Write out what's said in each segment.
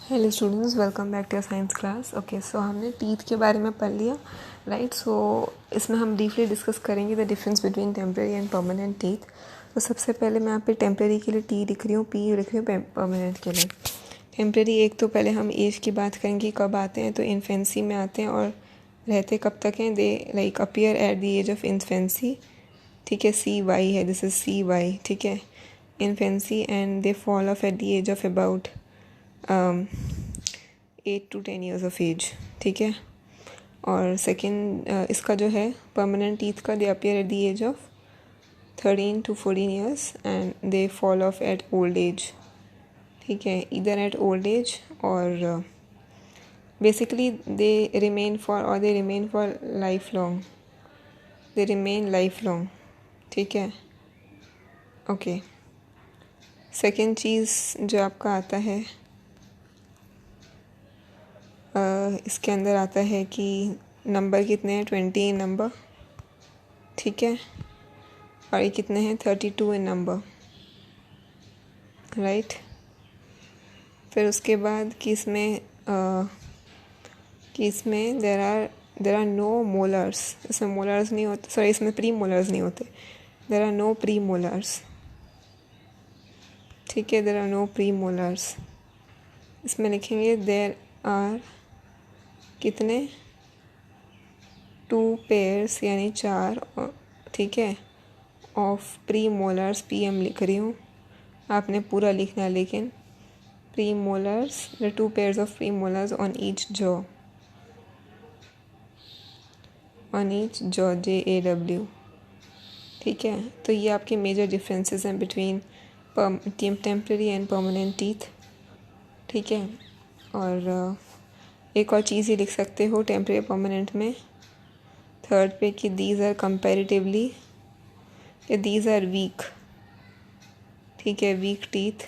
Hello students, welcome back to your science class. Okay, so हमने teeth के बारे में पढ़ लिया, राइट। सो इसमें हम डीपली डिस्कस करेंगे the difference between temporary and permanent teeth. तो सबसे पहले मैं यहाँ पे टेम्परेरी के लिए टी लिख रही हूँ, पी लिख रही हूँ परमानेंट के लिए। टेम्परेरी एक तो पहले हम एज की बात करेंगे, कब आते हैं। तो इन्फेंसी में आते हैं और रहते कब तक हैं। They like appear at the age of infancy, ठीक है। सी वाई है, दिस इज सी वाई, ठीक है, infancy. And they fall off at the age of about 8 to 10 years of age, ठीक है। और सेकेंड इसका जो है परमानेंट टीथ का, they appear at the age of 13 to 14 years and they fall off at old age, ठीक है, इधर एट ओल्ड एज और basically they remain for life long, they remain life long, ठीक है। ओके, सेकेंड चीज़ जो आपका आता है इसके अंदर आता है कि नंबर कितने हैं, 20 इन नंबर, ठीक है। और ये कितने हैं, 32 इन नंबर, राइट। फिर उसके बाद कि इसमें देर आर नो मोलर्स, इसमें मोलर्स नहीं होते, सॉरी इसमें प्री मोलर्स नहीं होते, there are no premolars, ठीक है, there are no premolars. इसमें लिखेंगे देर आर कितने, 2 पेयर्स यानी 4, ठीक है, ऑफ प्री मोलर्स, PM लिख रही हूँ, आपने पूरा लिखना है, लेकिन pre molars, the 2 pairs of pre molars on each jaw, JAW, ठीक है। तो ये आपके मेजर डिफरेंसेस हैं between temporary and permanent teeth, ठीक है। और एक और चीज़ ही लिख सकते हो टेम्परेरी परमानेंट में, थर्ड पे, कि these are comparatively, these are weak, ठीक है, वीक टीथ,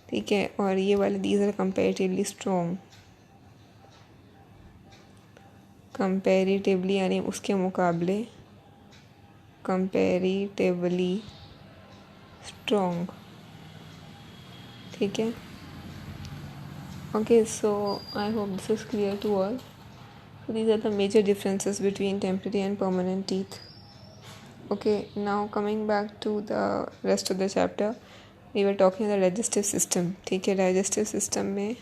ठीक है। और ये वाले these are comparatively strong, comparatively यानी उसके मुकाबले, कंपैरेटिवली स्ट्रॉन्ग, ठीक है। Okay, so I hope this is clear to all. So these are the major differences between temporary and permanent teeth. Okay, now coming back to the rest of the chapter, we were talking about the digestive system, ठीक है। digestive system में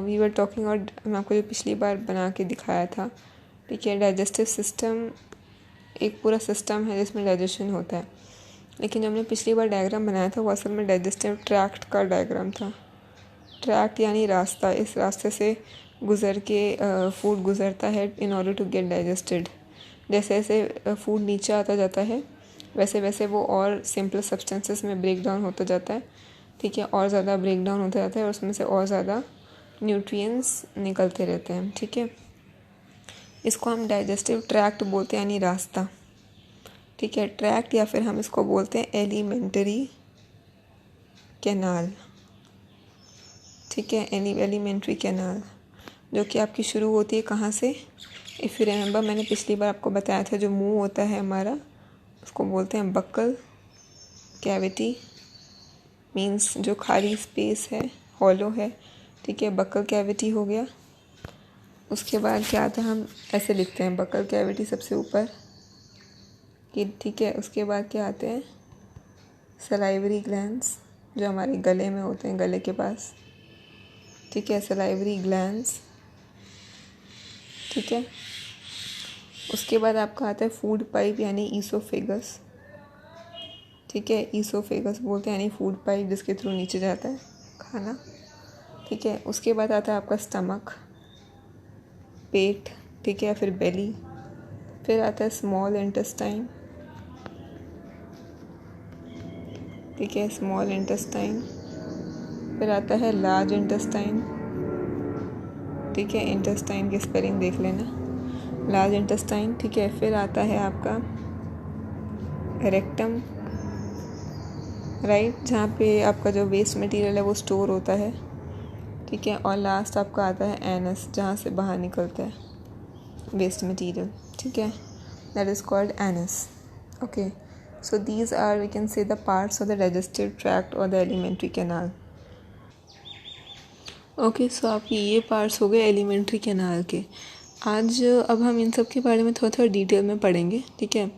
we were talking about, मैं आपको जो पिछली बार बना के दिखाया था, ठीक है। digestive system एक पूरा सिस्टम है जिसमें डाइजेशन होता है, लेकिन जो हमने पिछली बार डायग्राम बनाया था वो असल में डाइजेस्टिव ट्रैक्ट का डायग्राम था। ट्रैक्ट यानी रास्ता, इस रास्ते से गुज़र के फूड गुज़रता है in order to get digested. जैसे जैसे फूड नीचे आता जाता है वैसे वैसे वो और सिंपल सब्सटेंसेस में ब्रेक डाउन होता जाता है, ठीक है, और ज़्यादा ब्रेक डाउन होता जाता है और उसमें से और ज़्यादा न्यूट्रिएंट्स निकलते रहते हैं, ठीक है। इसको हम डाइजेस्टिव ट्रैक्ट बोलते हैं, यानी रास्ता, ठीक है, ट्रैक्ट, या फिर हम इसको बोलते हैं एलिमेंट्री कैनाल, ठीक है, एलिमेंट्री कैनाल, जो कि आपकी शुरू होती है कहाँ से, इफ़ यू रिमेंबर, मैंने पिछली बार आपको बताया था, जो मुंह होता है हमारा उसको बोलते हैं बक्कल कैविटी, मींस जो खाली स्पेस है, हॉलो है, ठीक है, बक्कल कैविटी हो गया। उसके बाद क्या आता है, हम ऐसे लिखते हैं बक्कल कैविटी सबसे ऊपर कि, ठीक है। उसके बाद क्या आते हैं, सलाइवरी ग्लैंड्स, जो हमारे गले में होते हैं, गले के पास, ठीक है, सलाइवरी ग्लैंड्स, ठीक है। उसके बाद आपका आता है फूड पाइप यानी ईसोफेगस, ठीक है, ईसोफेगस बोलते हैं, यानी फूड पाइप जिसके थ्रू नीचे जाता है खाना, ठीक है। उसके बाद आता है आपका स्टमक, पेट, ठीक है, या फिर बेली। फिर आता है स्मॉल इंटेस्टाइन, ठीक है, स्मॉल इंटेस्टाइन। फिर आता है लार्ज इंटेस्टाइन, ठीक है, इंटेस्टाइन की स्पेलिंग देख लेना, लार्ज इंटेस्टाइन, ठीक है। फिर आता है आपका रेक्टम, राइट, जहाँ पे आपका जो वेस्ट मटेरियल है वो स्टोर होता है, ठीक है। और लास्ट आपका आता है एनस, जहाँ से बाहर निकलता है वेस्ट मटेरियल, ठीक है, that is called anus. Okay, so these are, we can say the parts of the digestive tract और the alimentary canal. Okay, so आपके ये पार्ट्स हो गए एलिमेंट्री कैनाल के। आज अब हम इन सब के बारे में थोड़ा थोड़ा डिटेल में पढ़ेंगे, ठीक है।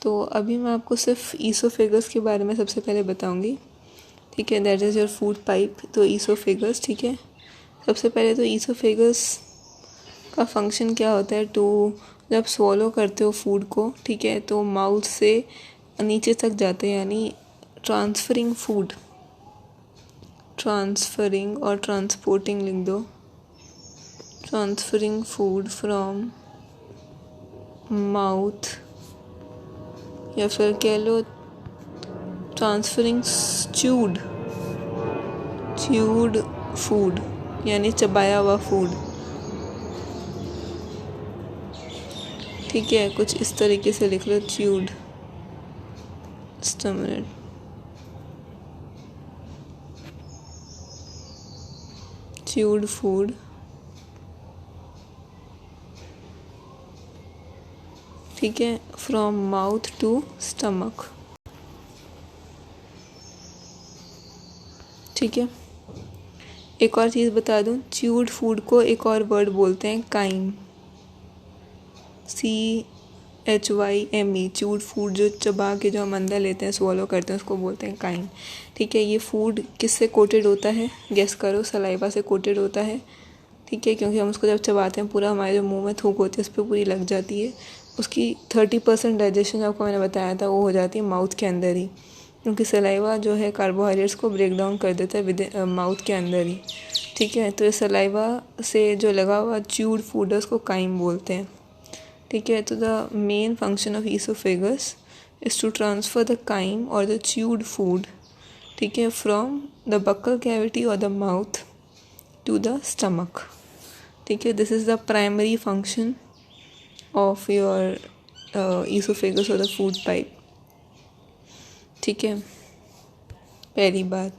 तो अभी मैं आपको सिर्फ ईसोफेगस के बारे में सबसे पहले बताऊंगी, ठीक है। That is your food pipe. तो ईसोफेगस, ठीक है। सबसे पहले तो ईसोफेगस का फंक्शन क्या होता है, टू जब स्वॉलो करते हो फूड को, ठीक है, तो माउथ से नीचे तक जाते हैं, यानी ट्रांसफरिंग फूड, ट्रांसफरिंग और ट्रांसपोर्टिंग लिख दो, ट्रांसफरिंग फूड फ्रॉम माउथ, या फिर कह लो ट्रांसफरिंग च्यूड फूड, यानी चबाया हुआ फूड, ठीक है। कुछ इस तरीके से लिख लो, च्यूड, च्यूड फूड, ठीक है, फ्रॉम माउथ टू स्टमक, ठीक है। एक और चीज़ बता दूं, च्यूड फूड को एक और वर्ड बोलते हैं काइम, CHYME। च्यूड फूड जो चबा के जो हम अंदर लेते हैं, स्वॉलो करते हैं, उसको बोलते हैं काइम, ठीक है। ये फूड किससे कोटेड होता है, गेस करो, सलाइवा से कोटेड होता है, ठीक है, क्योंकि हम उसको जब चबाते हैं पूरा हमारे जो मुंह में थूक होती है उस पर पूरी लग जाती है। उसकी 30% डाइजेशन आपको मैंने बताया था वो हो जाती है माउथ के अंदर ही, क्योंकि सलाइवा जो है कार्बोहाइड्रेट्स को ब्रेक डाउन कर देता है विद माउथ के अंदर ही, ठीक है। तो इस सलाइवा से जो लगा हुआ च्यूड फूड है उसको काइम बोलते हैं, ठीक है। तो the main function of oesophagus is to transfer the chyme और द च्यूड फूड, ठीक है, फ्रॉम द बक्कल कैविटी और the mouth to the stomach, ठीक है। This is the primary function of your oesophagus और द फूड पाइप, ठीक है। पहली बात।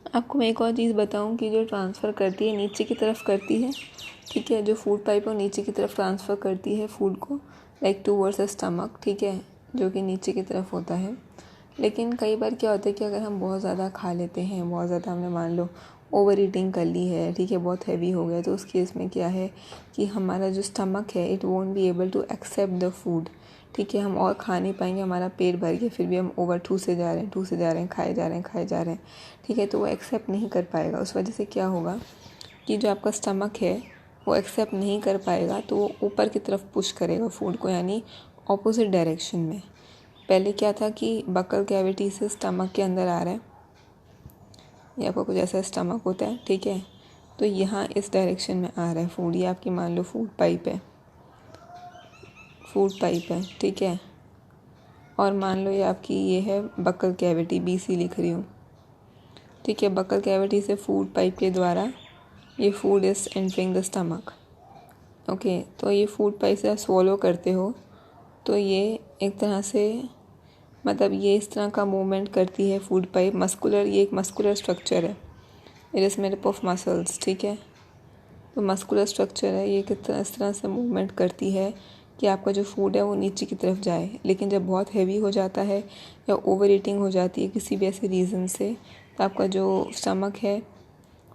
आपको मैं एक और चीज़ बताऊं कि जो ट्रांसफ़र करती है नीचे की तरफ करती है, ठीक है। जो फूड पाइप है नीचे की तरफ ट्रांसफ़र करती है फूड को, लाइक टूवर्ड्स द स्टमक, ठीक है, जो कि नीचे की तरफ होता है। लेकिन कई बार क्या होता है कि अगर हम बहुत ज़्यादा खा लेते हैं, बहुत ज़्यादा हमने मान लो ओवर ईटिंग कर ली है, ठीक है, बहुत हैवी हो गया, तो उस केस में क्या है कि हमारा जो स्टमक है it won't be able to accept the food, ठीक है। हम और खा नहीं पाएंगे, हमारा पेट भर गया, फिर भी हम ओवर ठूसे जा रहे हैं, खाए जा रहे हैं, ठीक है। तो वो एक्सेप्ट नहीं कर पाएगा। उस वजह से क्या होगा कि जो आपका स्टमक है वो एक्सेप्ट नहीं कर पाएगा, तो वो ऊपर की तरफ पुश करेगा फूड को, यानी ऑपोजिट डायरेक्शन में, पहले क्या था कि बकल कैविटी से स्टमक के अंदर आ रहा है, ये आपका कुछ ऐसा स्टमक होता है, ठीक है। तो यहाँ इस डायरेक्शन में आ रहा है फूड, ये आपकी मान लो फूड पाइप है, ठीक है। और मान लो ये आपकी ये है बकल कैविटी, BC लिख रही हूँ, ठीक है। बकल कैविटी से फूड पाइप के द्वारा ये food is entering the stomach, okay. तो ये फूड पाइप से आप स्वॉलो करते हो तो ये एक तरह से मतलब ये इस तरह का मूवमेंट करती है फूड पाइप, मस्कुलर, ये एक मस्कुलर स्ट्रक्चर है, it is made up of muscles, ठीक है। तो मस्कुलर स्ट्रक्चर है, ये इस तरह से मूवमेंट करती है कि आपका जो फूड है वो नीचे की तरफ जाए। लेकिन जब बहुत हैवी हो जाता है या ओवर ईटिंग हो जाती है किसी भी ऐसे रीज़न से, तो आपका जो स्टमक है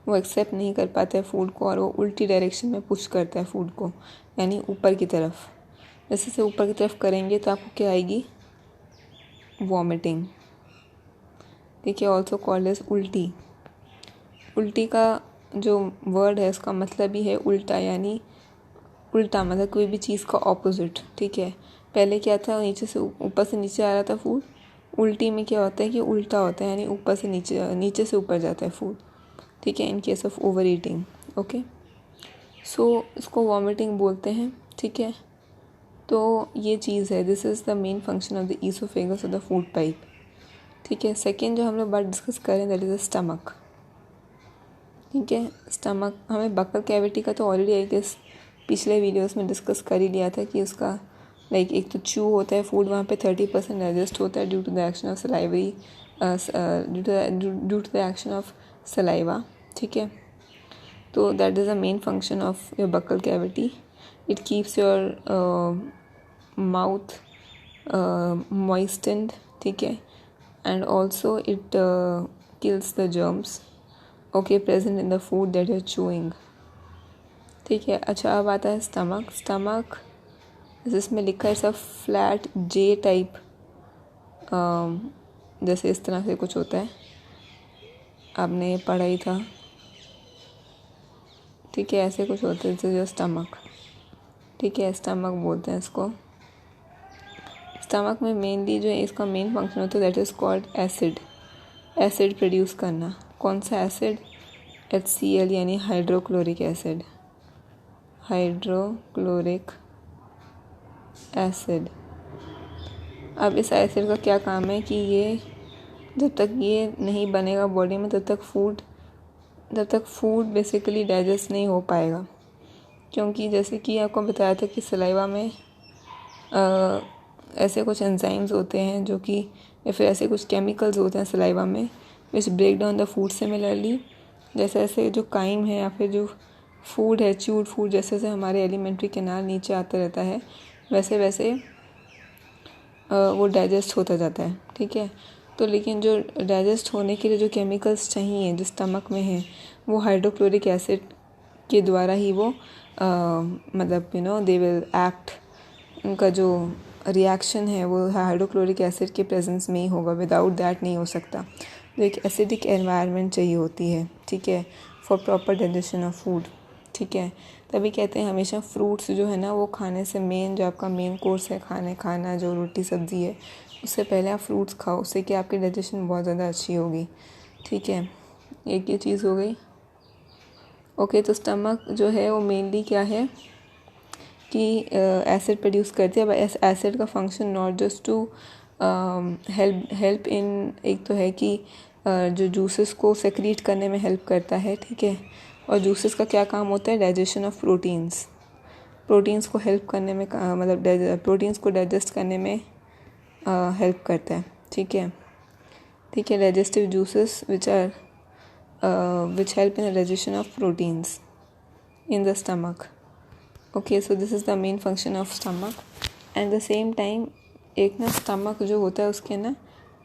वो एक्सेप्ट नहीं कर पाता है फूड को और वो उल्टी डायरेक्शन में पुश करता है फूड को, यानी ऊपर की तरफ। जैसे से ऊपर की तरफ करेंगे तो आपको क्या आएगी, वॉमिटिंग, ठीक है। ऑल्सो कॉल्ड एज उल्टी। उल्टी का जो वर्ड है उसका मतलब ही है उल्टा, यानी उल्टा मतलब कोई भी चीज़ का ऑपोजिट, ठीक है। पहले क्या था, नीचे से ऊपर से नीचे आ रहा था फूड, उल्टी में क्या होता है कि उल्टा होता है, यानी ऊपर से नीचे, नीचे से ऊपर जाता है फूड, ठीक है, in case of over eating, okay. So इसको वॉमिटिंग बोलते हैं, ठीक है। तो ये चीज़ है, this is the main function of the oesophagus of the food pipe, ठीक है। सेकेंड जो हम लोग बात डिस्कस करें दैट इज़ द स्टमक, ठीक है। स्टमक हमें बकल कैविटी का तो ऑलरेडी आई गेस पिछले वीडियोस में डिस्कस कर ही लिया था कि उसका लाइक एक तो च्यू होता है फूड, वहाँ पे 30% डाइजेस्ट होता है due to the action of salivary, due to the action of saliva, ठीक है। तो that is the main function of your buccal cavity, it keeps your mouth moistened, ठीक है। And also it kills the germs, okay, present in the food that you're chewing, ठीक है। अच्छा, अब आता है स्टमक। स्टमक जिसमें लिखा है इट्स फ्लैट J टाइप, जैसे इस तरह से कुछ होता है, आपने पढ़ा ही था, ठीक है। ऐसे कुछ होता है जैसे जो स्टमक, ठीक है, स्टमक बोलते हैं इसको। स्टमक में मेनली जो है इसका मेन फंक्शन होता है that is called acid, acid produce करना। कौन सा एसिड, HCl यानी हाइड्रोक्लोरिक एसिड, हाइड्रोक्लोरिक एसिड। अब इस एसिड का क्या काम है कि ये जब तक ये नहीं बनेगा बॉडी में तब तक फूड बेसिकली डाइजेस्ट नहीं हो पाएगा, क्योंकि जैसे कि आपको बताया था कि सलाइवा में ऐसे कुछ एंजाइम्स होते हैं जो कि, या फिर ऐसे कुछ केमिकल्स होते हैं सलाइवा में which break down the food similarly. जैसे ऐसे जो काइम है या फिर जो फूड है, च्यूड फूड, जैसे जैसे हमारे एलिमेंट्री कैनाल नीचे आता रहता है वैसे वैसे वो डाइजेस्ट होता जाता है, ठीक है। तो लेकिन जो डाइजेस्ट होने के लिए जो केमिकल्स चाहिए जो स्टमक में है वो हाइड्रोक्लोरिक एसिड के द्वारा ही वो मतलब दे विल एक्ट, उनका जो रिएक्शन है वो हाइड्रोक्लोरिक एसिड के प्रेजेंस में ही होगा, विदाउट दैट नहीं हो सकता। तो एक एसिडिक एनवायरनमेंट चाहिए होती है, ठीक है, for proper digestion of food, ठीक है। तभी कहते हैं हमेशा फ्रूट्स जो है ना वो खाने से, मेन जो आपका मेन कोर्स है खाना जो रोटी सब्ज़ी है, उससे पहले आप फ्रूट्स खाओ, उससे कि आपकी डाइजेशन बहुत ज़्यादा अच्छी होगी, ठीक है। एक ये चीज़ हो गई, ओके। तो स्टमक जो है वो मेनली क्या है कि एसिड प्रोड्यूस करती है। अब एसिड का function not just to help in, एक तो है कि जो जूसेस को सेक्रीट करने में हेल्प करता है, ठीक है। और जूसेस का क्या काम होता है, डाइजेशन ऑफ प्रोटीन्स को हेल्प करने में, मतलब प्रोटीन्स को डाइजेस्ट करने में हेल्प करता है, ठीक है, ठीक है। Digestive juices which help in the digestion of proteins in the stomach, okay, so this is the main function of stomach. and the same time एक ना स्टमक जो होता है उसके ना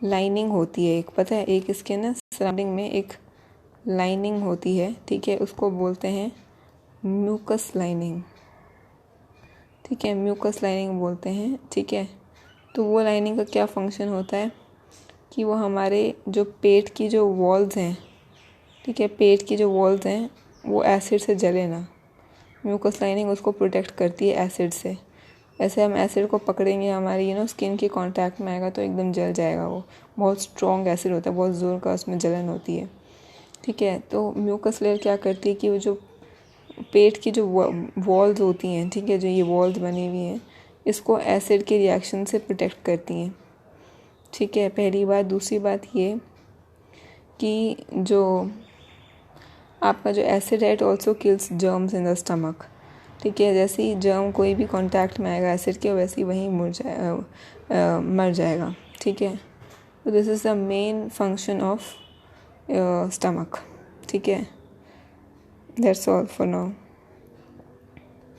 लाइनिंग होती है, एक पता है, एक इसके ना सराउंडिंग में एक लाइनिंग होती है, ठीक है, उसको बोलते हैं म्यूकस लाइनिंग, ठीक है, म्यूकस लाइनिंग बोलते हैं, ठीक है। तो वो लाइनिंग का क्या फंक्शन होता है कि वो हमारे जो पेट की जो वॉल्स हैं, ठीक है, पेट की जो वॉल्स हैं वो एसिड से जले ना, म्यूकस लाइनिंग उसको प्रोटेक्ट करती है एसिड से। ऐसे हम एसिड को पकड़ेंगे, हमारी स्किन के कांटेक्ट में आएगा तो एकदम जल जाएगा। वो बहुत स्ट्रॉन्ग एसिड होता है, बहुत ज़ोर का उसमें जलन होती है। ठीक है, तो म्यूकस लेयर क्या करती है कि वो जो पेट की जो वॉल्स होती हैं, ठीक है, जो ये वॉल्स बनी हुई हैं, इसको एसिड के रिएक्शन से प्रोटेक्ट करती हैं। ठीक है, पहली बात। दूसरी बात ये कि जो आपका जो एसिड है it also kills germs in the stomach. ठीक है, जैसे ही जर्म कोई भी कांटेक्ट में आएगा एसिड के, वैसे ही वहीं मर जाएगा। ठीक है, तो this is the main function of stomach. ठीक है, दैट्स ऑल फॉर नाउ।